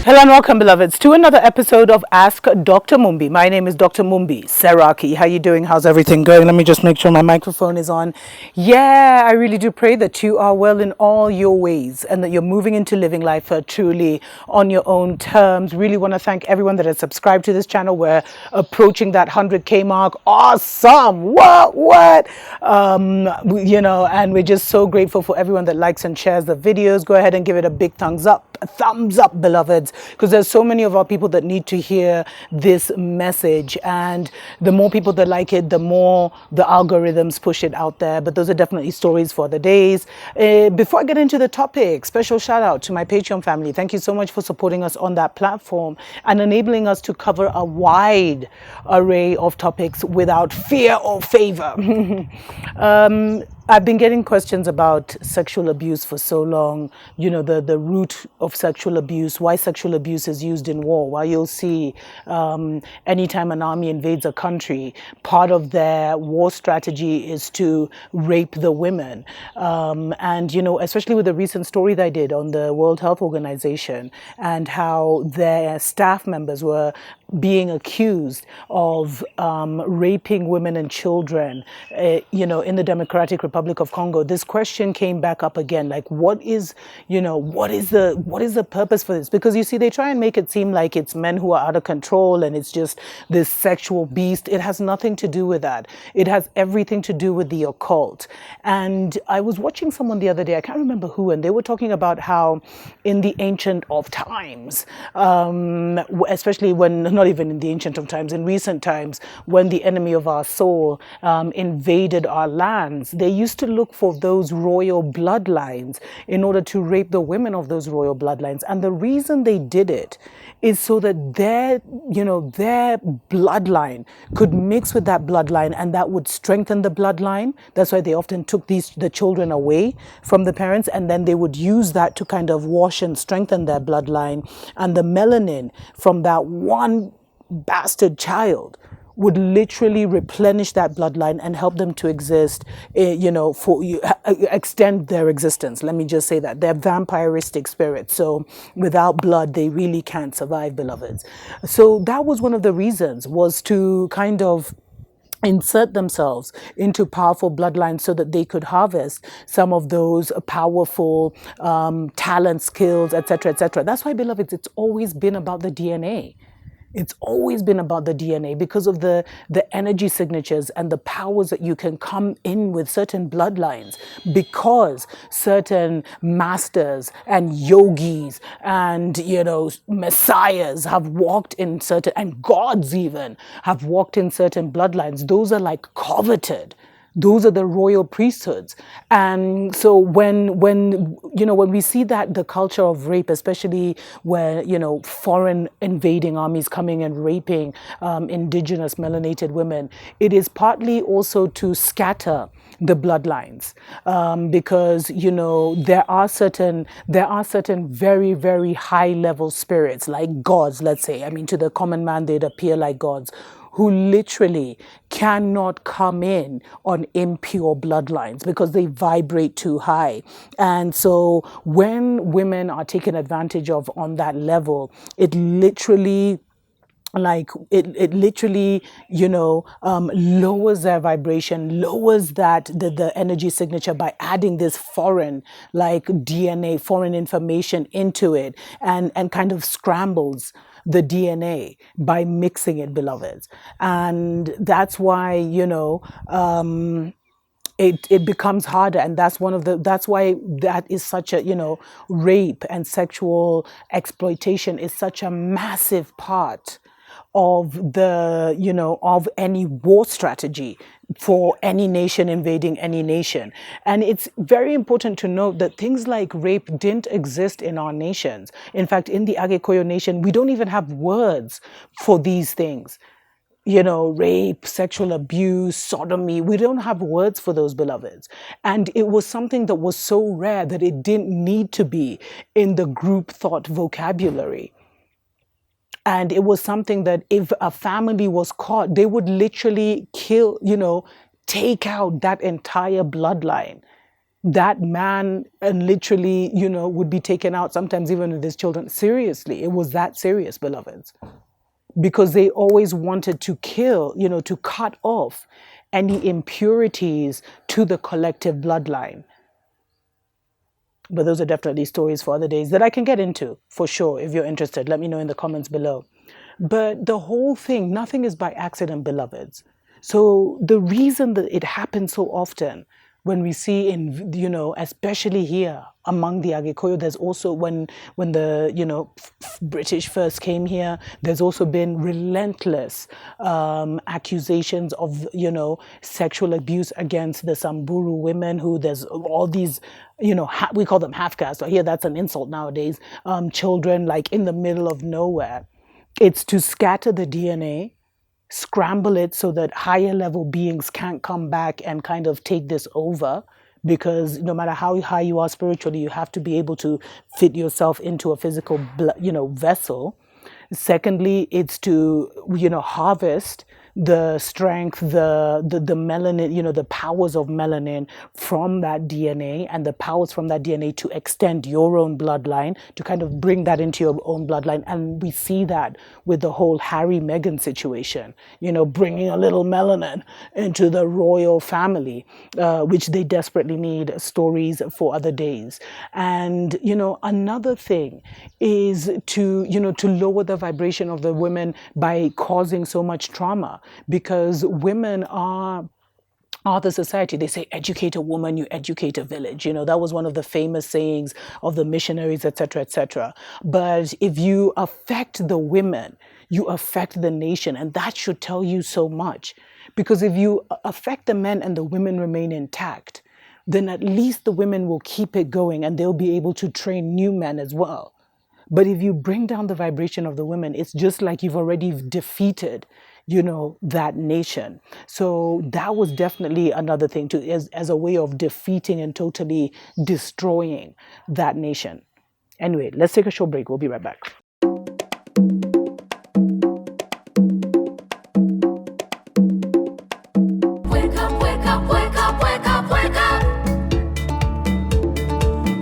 Hello and welcome, beloveds, to another episode of Ask Dr. Mumbi. My name is Dr. Mumbi Seraki. How you doing? How's everything going? Let me just make sure my microphone is on. Yeah, I really do pray that you are well in all your ways and that you're moving into living life truly on your own terms. Really want to thank everyone that has subscribed to this channel. We're approaching that 100K mark. Awesome! What? And we're just so grateful for everyone that likes and shares the videos. Go ahead and give it a big thumbs up, beloveds, because there's so many of our people that need to hear this message, and the more people that like it, the more the algorithms push it out there. But those are definitely stories for the days. Before I get into the topic, special shout out to my Patreon family. Thank you so much for supporting us on that platform and enabling us to cover a wide array of topics without fear or favor. I've been getting questions about sexual abuse for so long, the root of sexual abuse, why sexual abuse is used in war. Why you'll see anytime an army invades a country, part of their war strategy is to rape the women. Especially with the recent story that I did on the World Health Organization and how their staff members were being accused of raping women and children, in the Democratic Republic of Congo. This question came back up again, like, what is the purpose for this? Because you see, they try and make it seem like it's men who are out of control and it's just this sexual beast. It has nothing to do with that. It has everything to do with the occult. And I was watching someone the other day, I can't remember who, and they were talking about how in the ancient of times, especially when, not even in the ancient of times, in recent times, when the enemy of our soul invaded our lands, they used to look for those royal bloodlines in order to rape the women of those royal bloodlines. And the reason they did it is so that their bloodline could mix with that bloodline, and that would strengthen the bloodline. That's why they often took the children away from the parents, and then they would use that to kind of wash and strengthen their bloodline. And the melanin from that one bastard child would literally replenish that bloodline and help them to exist, extend their existence. Let me just say that. They're vampiristic spirits. So without blood, they really can't survive, beloveds. So that was one of the reasons, was to kind of insert themselves into powerful bloodlines so that they could harvest some of those powerful talent, skills, etc., etc. That's why, beloveds, it's always been about the DNA. It's always been about the DNA because of the energy signatures and the powers that you can come in with certain bloodlines, because certain masters and yogis and, messiahs have walked in certain, and gods even have walked in certain bloodlines. Those are like coveted. Those are the royal priesthoods. And so when we see that the culture of rape, especially where, foreign invading armies coming and raping indigenous melanated women, it is partly also to scatter the bloodlines, because there are certain very, very high level spirits, like gods, let's say. I mean, to the common man they'd appear like gods, who literally cannot come in on impure bloodlines because they vibrate too high. And so when women are taken advantage of on that level, it literally lowers their vibration, lowers the energy signature by adding this foreign, like DNA, foreign information into it, and kind of scrambles the DNA by mixing it, beloveds. And that's why, it becomes harder. And that's why that is such a, rape and sexual exploitation is such a massive part of of any war strategy for any nation invading any nation. And it's very important to note that things like rape didn't exist in our nations. In fact, in the Agekoyo nation, we don't even have words for these things. Rape, sexual abuse, sodomy. We don't have words for those, beloveds. And it was something that was so rare that it didn't need to be in the group thought vocabulary. And it was something that if a family was caught, they would literally kill, take out that entire bloodline that man and literally, would be taken out, sometimes even with his children. Seriously, it was that serious, beloveds, because they always wanted to kill, to cut off any impurities to the collective bloodline. But those are definitely stories for other days that I can get into for sure. If you're interested, let me know in the comments below. But the whole thing, nothing is by accident, beloveds. So the reason that it happens so often, when we see in, especially here among the Agikoyo, there's also when the, British first came here, there's also been relentless accusations of, sexual abuse against the Samburu women, who there's all these, we call them half caste, or here that's an insult nowadays, children like in the middle of nowhere. It's to scatter the DNA, scramble it so that higher level beings can't come back and kind of take this over. Because no matter how high you are spiritually, you have to be able to fit yourself into a physical, vessel. Secondly, it's to, harvest the strength, the melanin, the powers of melanin from that DNA, and the powers from that DNA to extend your own bloodline, to kind of bring that into your own bloodline. And we see that with the whole Harry-Meghan situation, bringing a little melanin into the royal family, which they desperately need stories for other days. And, another thing is to, to lower the vibration of the women by causing so much trauma, because women are the society. They say, educate a woman, you educate a village. That was one of the famous sayings of the missionaries, etc., etc. But if you affect the women, you affect the nation. And that should tell you so much. Because if you affect the men and the women remain intact, then at least the women will keep it going, and they'll be able to train new men as well. But if you bring down the vibration of the women, it's just like you've already defeated, that nation. So that was definitely another thing too, as a way of defeating and totally destroying that nation. Anyway, let's take a short break. We'll be right back. Wake up, wake up, wake up, wake up, wake up.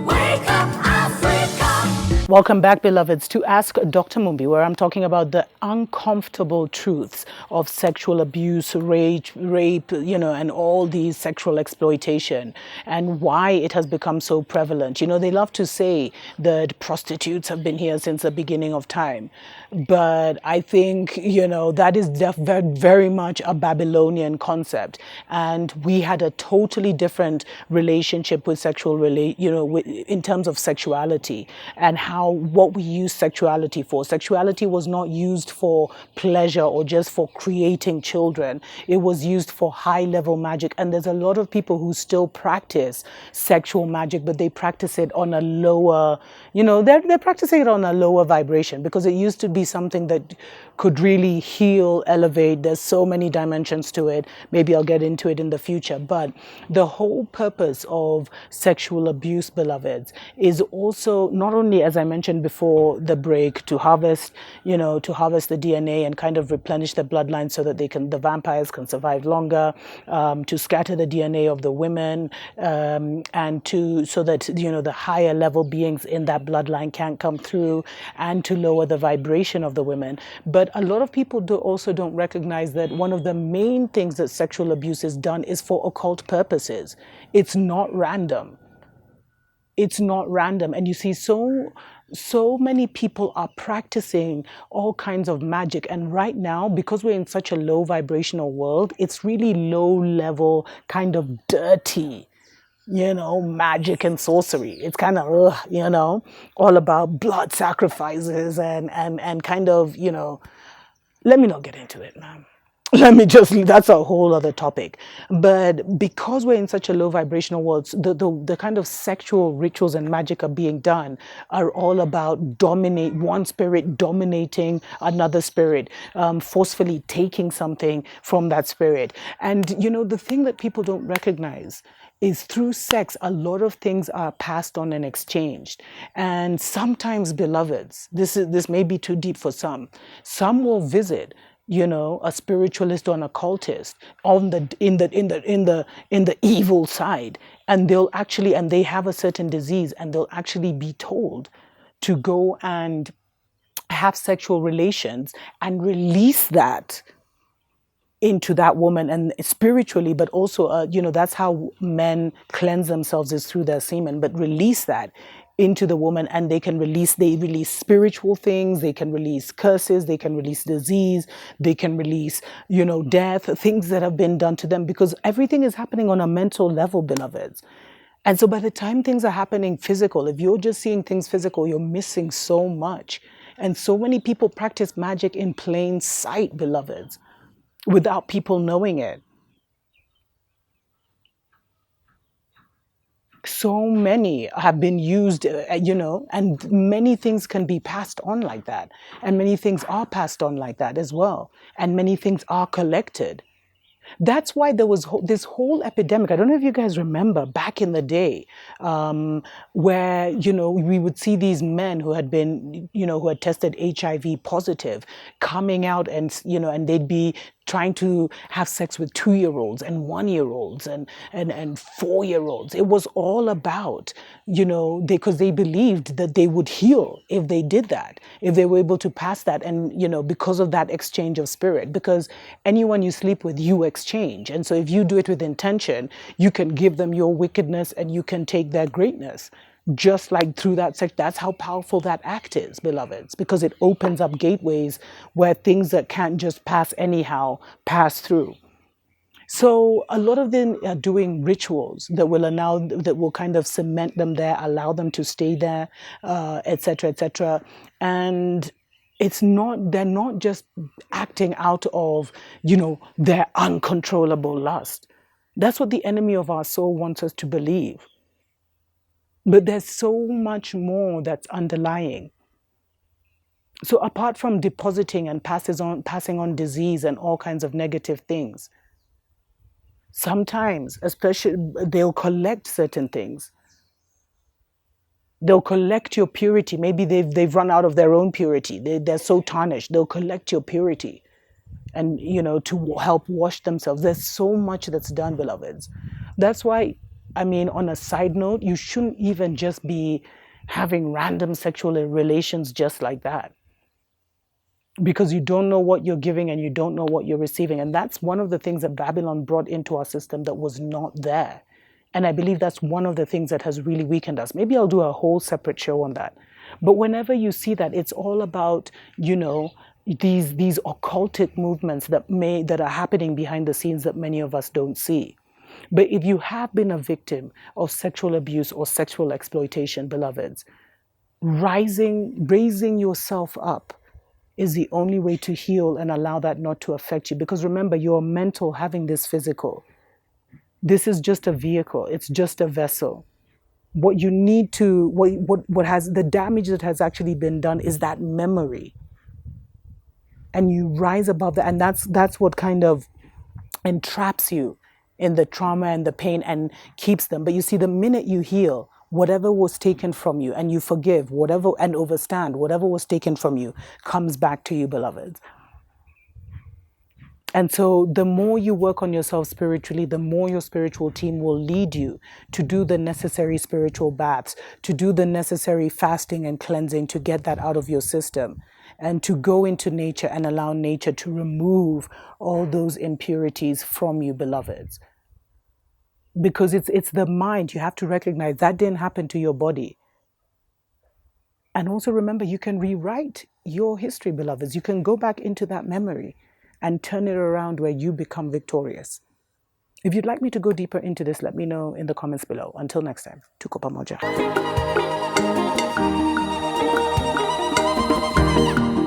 Wake up, Africa. Welcome back, beloveds, to Ask Dr. Mumbi, where I'm talking about the uncomfortable truths of sexual abuse, rape, and all these sexual exploitation, and why it has become so prevalent. They love to say that prostitutes have been here since the beginning of time. But I think, that is very much a Babylonian concept. And we had a totally different relationship with in terms of sexuality, and what we use sexuality for. Sexuality was not used for pleasure or just for creating children. It was used for high level magic. And there's a lot of people who still practice sexual magic, but they practice it on a lower, they're practicing it on a lower vibration, because it used to be something that could really heal, elevate. There's so many dimensions to it. Maybe I'll get into it in the future. But the whole purpose of sexual abuse, beloveds, is also not only, as I mentioned before the break, to harvest the DNA and kind of replenish the bloodline so that the vampires can survive longer, to scatter the DNA of the women, and so that, the higher level beings in that bloodline can't come through, and to lower the vibration of the women. But a lot of people also don't recognize that one of the main things that sexual abuse is done is for occult purposes. It's not random. It's not random. And you see, so many people are practicing all kinds of magic. And right now, because we're in such a low vibrational world, it's really low level, kind of dirty, magic and sorcery. It's kind of, all about blood sacrifices and kind of, let me not get into it, man. That's a whole other topic. But because we're in such a low vibrational world, the kind of sexual rituals and magic are being done are all about one spirit dominating another spirit, forcefully taking something from that spirit. And, the thing that people don't recognize is through sex, a lot of things are passed on and exchanged. And sometimes, beloveds, this may be too deep for some. Some will visit, a spiritualist or an occultist in the evil side, And they have a certain disease, and they'll actually be told to go and have sexual relations and release that into that woman, and spiritually, but also that's how men cleanse themselves, is through their semen, but release that into the woman, and they release spiritual things, they can release curses, they can release disease, they can release death, things that have been done to them, because everything is happening on a mental level, beloveds. And so by the time things are happening physical, if you're just seeing things physical, you're missing so much. And so many people practice magic in plain sight, beloveds, without people knowing it. So many have been used, and many things can be passed on like that. And many things are passed on like that as well. And many things are collected. That's why there was this whole epidemic. I don't know if you guys remember back in the day, where, we would see these men who had been, who had tested HIV positive coming out, and they'd be trying to have sex with 2-year-olds and 1-year-olds and 4-year-olds. It was all about, because they believed that they would heal if they did that, if they were able to pass that, and, because of that exchange of spirit, because anyone you sleep with, you exchange. And so if you do it with intention, you can give them your wickedness and you can take their greatness. Just like through that sex, that's how powerful that act is, beloveds, because it opens up gateways where things that can't just pass anyhow pass through. So a lot of them are doing rituals that will kind of cement them there, allow them to stay there, etc., etc. And they're not just acting out of, their uncontrollable lust. That's what the enemy of our soul wants us to believe. But there's so much more that's underlying. So apart from depositing and passing on disease and all kinds of negative things, sometimes, especially, they'll collect certain things. They'll collect your purity. Maybe they've run out of their own purity. They're so tarnished. They'll collect your purity, and to help wash themselves. There's so much that's done, beloveds. That's why, on a side note, you shouldn't even just be having random sexual relations just like that, because you don't know what you're giving and you don't know what you're receiving. And that's one of the things that Babylon brought into our system that was not there. And I believe that's one of the things that has really weakened us. Maybe I'll do a whole separate show on that. But whenever you see that, it's all about, these occultic movements that are happening behind the scenes that many of us don't see. But if you have been a victim of sexual abuse or sexual exploitation, beloveds, raising yourself up is the only way to heal and allow that not to affect you. Because remember, your mental having this physical. This is just a vehicle. It's just a vessel. What you need to, what has the damage that has actually been done is that memory. And you rise above that. And that's what kind of entraps you in the trauma and the pain and keeps them. But you see, the minute you heal, whatever was taken from you, and you forgive whatever and overstand whatever was taken from you, comes back to you, beloveds. And so the more you work on yourself spiritually, the more your spiritual team will lead you to do the necessary spiritual baths, to do the necessary fasting and cleansing to get that out of your system, and to go into nature and allow nature to remove all those impurities from you, beloveds. Because it's the mind. You have to recognize that didn't happen to your body. And also remember, you can rewrite your history, beloveds. You can go back into that memory and turn it around where you become victorious. If you'd like me to go deeper into this, let me know in the comments below. Until next time, tuko pamoja.